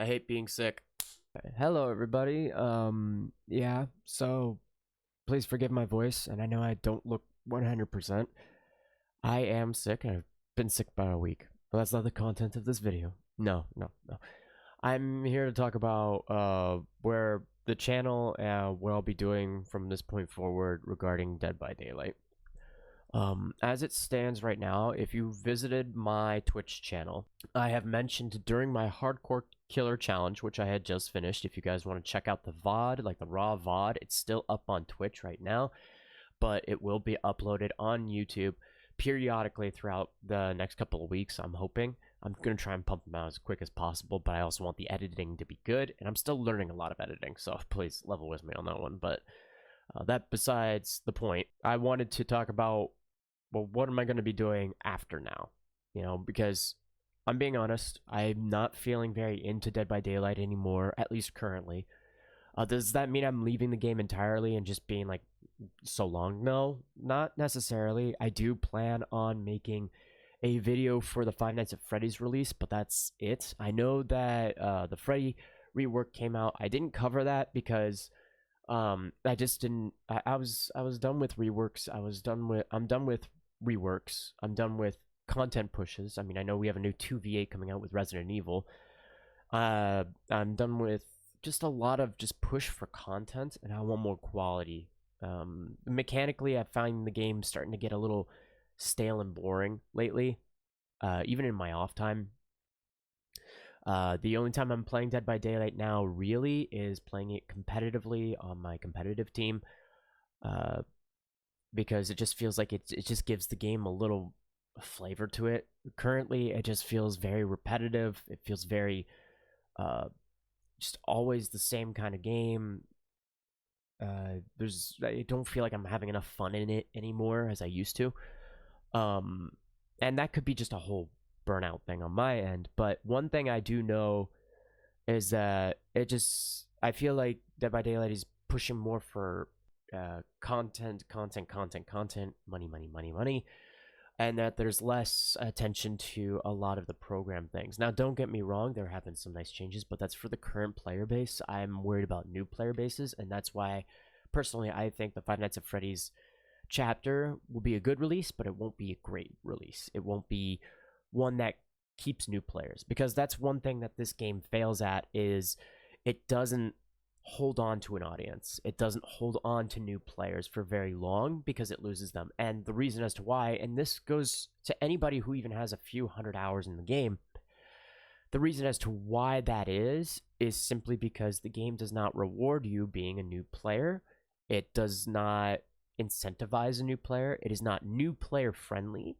I hate being sick. Hello, everybody. Yeah, so please forgive my voice, and I know I don't look 100%. I am sick. I've been sick about a week, but that's not the content of this video. No, no, no. I'm here to talk about where the channel and what I'll be doing from this point forward regarding Dead by Daylight. As it stands right now, if you visited my Twitch channel, I have mentioned during my Hardcore Killer Challenge, which I had just finished. If you guys want to check out the VOD, like the raw VOD, it's still up on Twitch right now, but it will be uploaded on YouTube periodically throughout the next couple of weeks, I'm hoping. I'm going to try and pump them out as quick as possible, but I also want the editing to be good, and I'm still learning a lot of editing, so please level with me on that one. But that besides the point, I wanted to talk about, well, what am I going to be doing after now? You know, because I'm being honest, I'm not feeling very into Dead by Daylight anymore, at least currently. Does that mean I'm leaving the game entirely and just being like, so long? No, not necessarily. I do plan on making a video for the Five Nights at Freddy's release, but that's it. I know that the Freddy rework came out. I didn't cover that because I just didn't. I was done with reworks. I'm done with reworks. I'm done with content pushes. I mean, I know we have a new 2v8 coming out with Resident Evil. I'm done with just a lot of just push for content, and I want more quality. Mechanically, I find the game starting to get a little stale and boring lately, even in my off time. The only time I'm playing Dead by Daylight now really is playing it competitively on my competitive team, because it just feels like it just gives the game a little flavor to it. Currently, it just feels very repetitive. It feels very just always the same kind of game. I don't feel like I'm having enough fun in it anymore as I used to. And that could be just a whole burnout thing on my end. But one thing I do know is that I feel like Dead by Daylight is pushing more for content, money, and that there's less attention to a lot of the program things. Now, don't get me wrong, there have been some nice changes, but that's for the current player base. I'm worried about new player bases, and that's why, personally, I think the Five Nights at Freddy's chapter will be a good release, but it won't be a great release. It won't be one that keeps new players, because that's one thing that this game fails at, is it doesn't hold on to an audience. It doesn't hold on to new players for very long because it loses them. And the reason as to why, and this goes to anybody who even has a few hundred hours in the game, the reason as to why that is simply because the game does not reward you being a new player. It does not incentivize a new player. It is not new player friendly.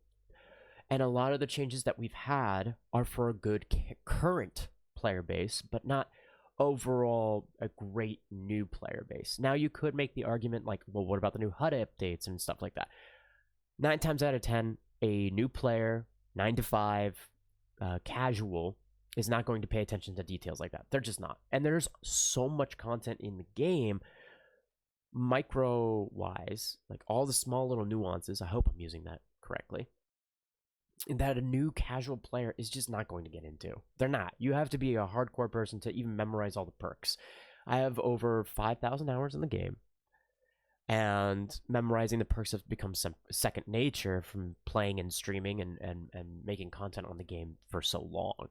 And a lot of the changes that we've had are for a good current player base, but not overall a great new player base. Now, you could make the argument like, well, what about the new HUD updates and stuff like that? 9 times out of 10, a new player, 9 to 5, casual, is not going to pay attention to details like that. They're just not. And there's so much content in the game, micro-wise, like all the small little nuances, I hope I'm using that correctly, that a new casual player is just not going to get into. They're not. You have to be a hardcore person to even memorize all the perks. I have over 5,000 hours in the game, and memorizing the perks has become some second nature from playing and streaming and making content on the game for so long.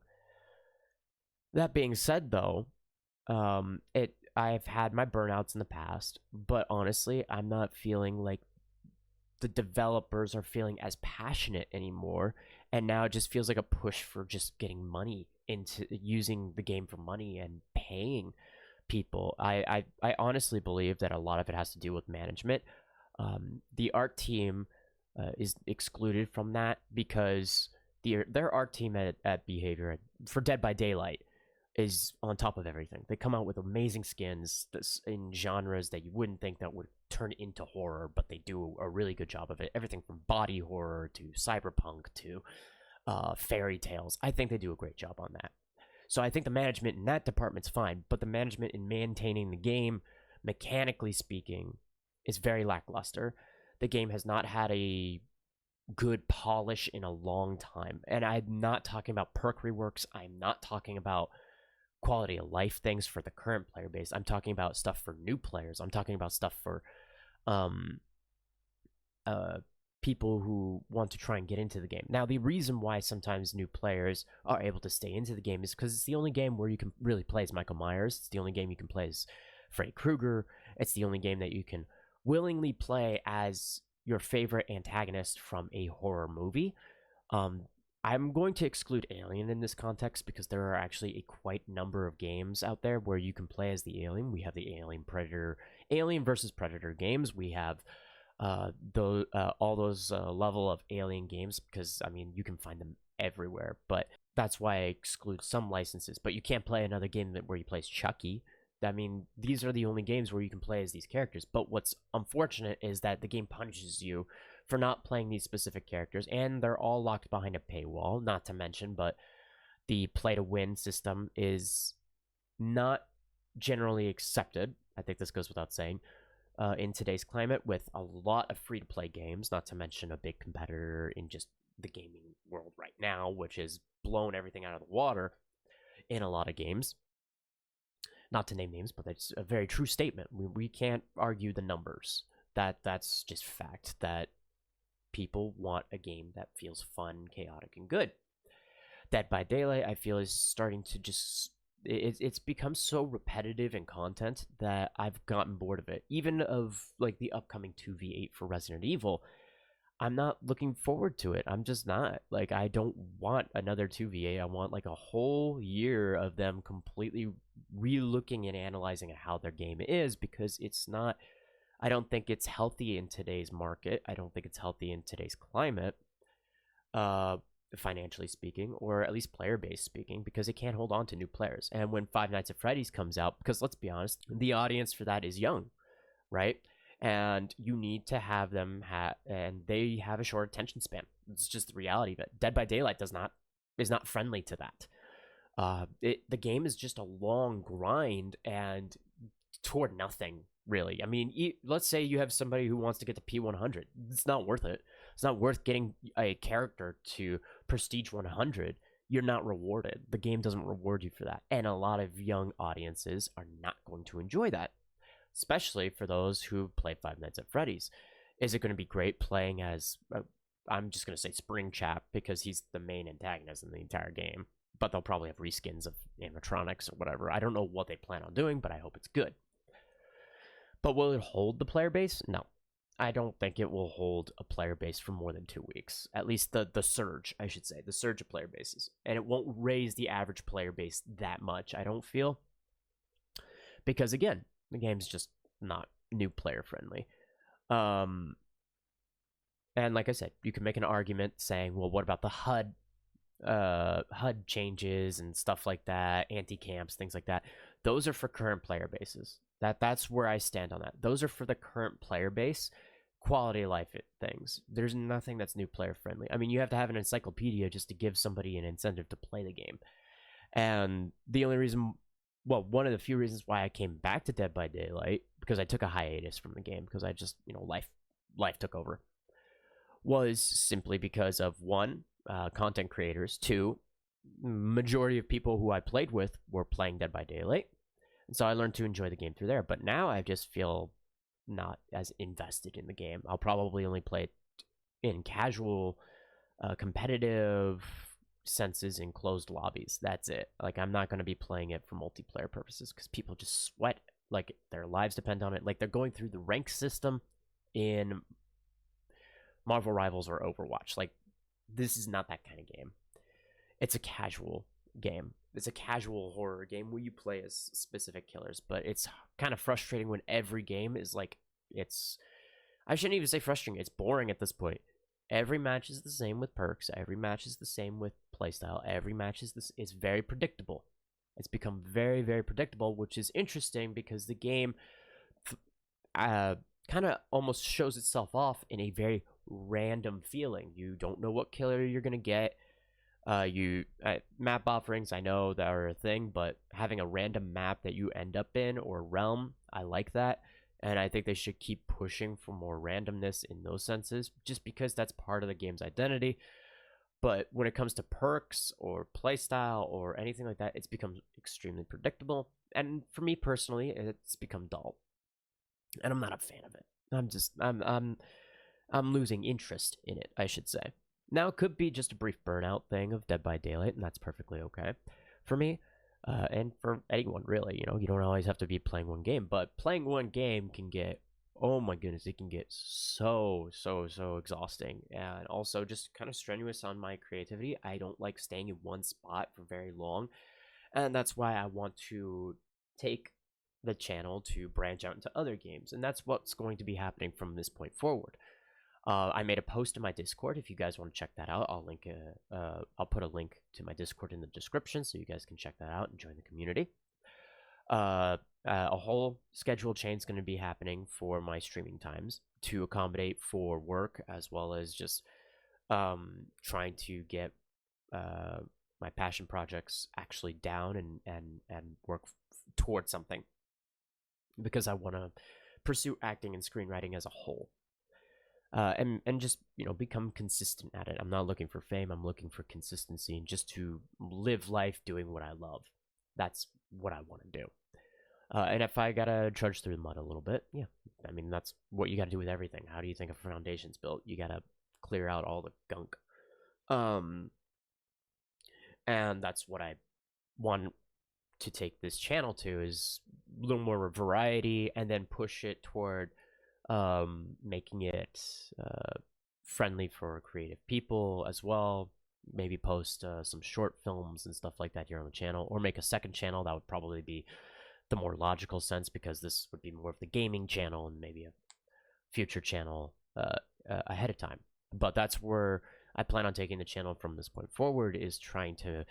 That being said, though, I've had my burnouts in the past, but honestly, I'm not feeling like the developers are feeling as passionate anymore, and now it just feels like a push for just getting money into using the game for money and paying people. I honestly believe that a lot of it has to do with management. The art team is excluded from that because their art team at Behavior for Dead by Daylight is on top of everything. They come out with amazing skins in genres that you wouldn't think that would turn into horror, but they do a really good job of it. Everything from body horror to cyberpunk to fairy tales. I think they do a great job on that. So I think the management in that department's fine, but the management in maintaining the game, mechanically speaking, is very lackluster. The game has not had a good polish in a long time. And I'm not talking about perk reworks. I'm not talking about quality of life things for the current player base. I'm talking about stuff for new players. I'm talking about stuff for um people who want to try and get into the game. Now, the reason why sometimes new players are able to stay into the game is because it's the only game where you can really play as Michael Myers. It's the only game you can play as Freddy Krueger. It's the only game that you can willingly play as your favorite antagonist from a horror movie. I'm going to exclude Alien in this context because there are actually a quite number of games out there where you can play as the alien. We have the Alien versus Predator games. We have all those level of Alien games, because I mean you can find them everywhere. But that's why I exclude some licenses. But you can't play another game where you play as Chucky. I mean, these are the only games where you can play as these characters. But what's unfortunate is that the game punishes you for not playing these specific characters, and they're all locked behind a paywall. Not to mention, but the play to win system is not generally accepted. I think this goes without saying. In today's climate, with a lot of free-to-play games, not to mention a big competitor in just the gaming world right now, which has blown everything out of the water in a lot of games. Not to name names, but that's a very true statement. We can't argue the numbers. That's just fact, that people want a game that feels fun, chaotic, and good. Dead by Daylight, I feel, is starting to just... It's become so repetitive in content that I've gotten bored of it. Even of like the upcoming 2v8 for Resident Evil, I'm not looking forward to it. I'm just not. Like, I don't want another 2v8. I want like a whole year of them completely re-looking and analyzing how their game is, because it's not... I don't think it's healthy in today's market. I don't think it's healthy in today's climate. Financially speaking, or at least player-based speaking, because it can't hold on to new players. And when Five Nights at Freddy's comes out, because let's be honest, the audience for that is young, right? And you need to have them and they have a short attention span. It's just the reality of it. Dead by Daylight is not friendly to that. The game is just a long grind and toward nothing, really. I mean, let's say you have somebody who wants to get to P100. It's not worth it. It's not worth getting a character to Prestige 100. You're not rewarded. The game doesn't reward you for that. And a lot of young audiences are not going to enjoy that, especially for those who play Five Nights at Freddy's. Is it going to be great playing as, I'm just going to say Spring Chap, because he's the main antagonist in the entire game, but they'll probably have reskins of animatronics or whatever. I don't know what they plan on doing, but I hope it's good. But will it hold the player base? No. I don't think it will hold a player base for more than 2 weeks. At least the surge, I should say. The surge of player bases. And it won't raise the average player base that much, I don't feel. Because, again, the game's just not new player friendly. And like I said, you can make an argument saying, well, what about the HUD changes and stuff like that, anti-camps, things like that. Those are for current player bases. That's where I stand on that. Those are for the current player base, quality of life things. There's nothing that's new player friendly. I mean, you have to have an encyclopedia just to give somebody an incentive to play the game. And the only reason, well, one of the few reasons why I came back to Dead by Daylight, because I took a hiatus from the game, because I just, life took over, was simply because of, one, content creators. Two, majority of people who I played with were playing Dead by Daylight. And so I learned to enjoy the game through there. But now I just feel not as invested in the game. I'll probably only play it in casual, competitive senses in closed lobbies. That's it. Like, I'm not going to be playing it for multiplayer purposes, because people just sweat. Like, their lives depend on it. Like, they're going through the rank system in Marvel Rivals or Overwatch. Like, this is not that kind of game. It's a casual game. It's a casual horror game where you play as specific killers, but it's kind of frustrating when every game is like, I shouldn't even say frustrating, it's boring at this point. Every match is the same with perks, every match is the same with playstyle, every match is very predictable. It's become very, very predictable, which is interesting because the game kind of almost shows itself off in a very random feeling. You don't know what killer you're going to get. Map offerings, I know that are a thing, but having a random map that you end up in, or realm, I like that. And I think they should keep pushing for more randomness in those senses, just because that's part of the game's identity. But when it comes to perks or playstyle or anything like that, it's become extremely predictable. And for me personally, it's become dull. And I'm not a fan of it. I'm losing interest in it, I should say. Now it could be just a brief burnout thing of Dead by Daylight, and that's perfectly okay for me. And for anyone really, you don't always have to be playing one game, but playing one game can get, oh my goodness, it can get so exhausting, and also just kind of strenuous on my creativity. I don't like staying in one spot for very long, and that's why I want to take the channel to branch out into other games, and that's what's going to be happening from this point forward. I made a post in my Discord. If you guys want to check that out, I'll put a link to my Discord in the description so you guys can check that out and join the community. A whole schedule change is going to be happening for my streaming times to accommodate for work, as well as just trying to get my passion projects actually down and work towards something, because I want to pursue acting and screenwriting as a whole. And just, become consistent at it. I'm not looking for fame. I'm looking for consistency and just to live life doing what I love. That's what I want to do. And if I gotta trudge through the mud a little bit, yeah, I mean, that's what you gotta do with everything. How do you think a foundation's built? You gotta clear out all the gunk. And that's what I want to take this channel to, is a little more variety, and then push it toward making it friendly for creative people as well. Maybe post some short films and stuff like that here on the channel, or make a second channel. That would probably be the more logical sense, because this would be more of the gaming channel, and maybe a future channel ahead of time. But that's where I plan on taking the channel from this point forward, is trying to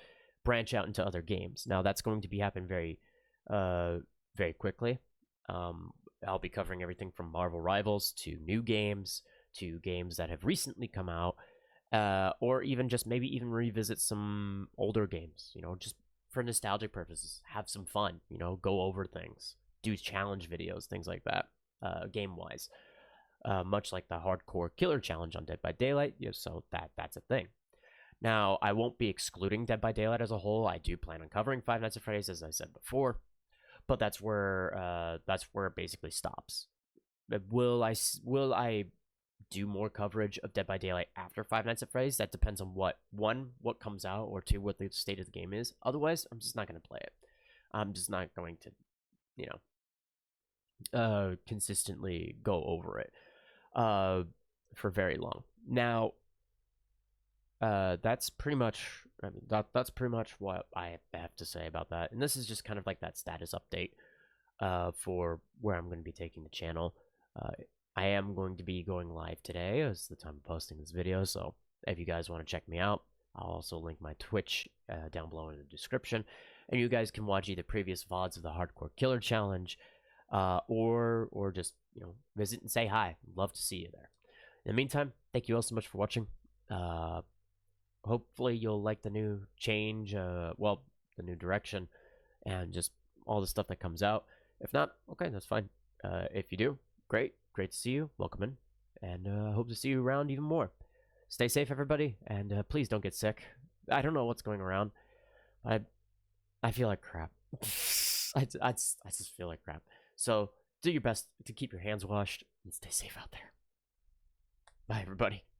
branch out into other games. Now that's going to be happen very quickly. I'll be covering everything from Marvel Rivals to new games to games that have recently come out, or even just maybe even revisit some older games, just for nostalgic purposes, have some fun, go over things, do challenge videos, things like that, game-wise. Much like the hardcore killer challenge on Dead by Daylight, so that's a thing. Now, I won't be excluding Dead by Daylight as a whole. I do plan on covering Five Nights at Freddy's, as I said before, but that's where it basically stops. Will I do more coverage of Dead by Daylight after Five Nights at Freddy's? That depends on what comes out, or two, what the state of the game is. Otherwise, I'm just not going to play it. I'm just not going to, consistently go over it for very long. Now, that's pretty much, that's pretty much what I have to say about that. And this is just kind of like that status update for where I'm going to be taking the channel. I am going to be going live today as the time of posting this video, so if you guys want to check me out, I'll also link my Twitch down below in the description, and you guys can watch either previous VODs of the Hardcore Killer Challenge, or just, visit and say hi. Love to see you there. In the meantime, thank you all so much for watching. Hopefully you'll like the new change, the new direction, and just all the stuff that comes out. If not, okay, that's fine. If you do, great to see you. Welcome in, and hope to see you around even more. Stay safe, everybody, and please don't get sick. I don't know what's going around. I feel like crap. I just feel like crap. So do your best to keep your hands washed and stay safe out there. Bye, everybody.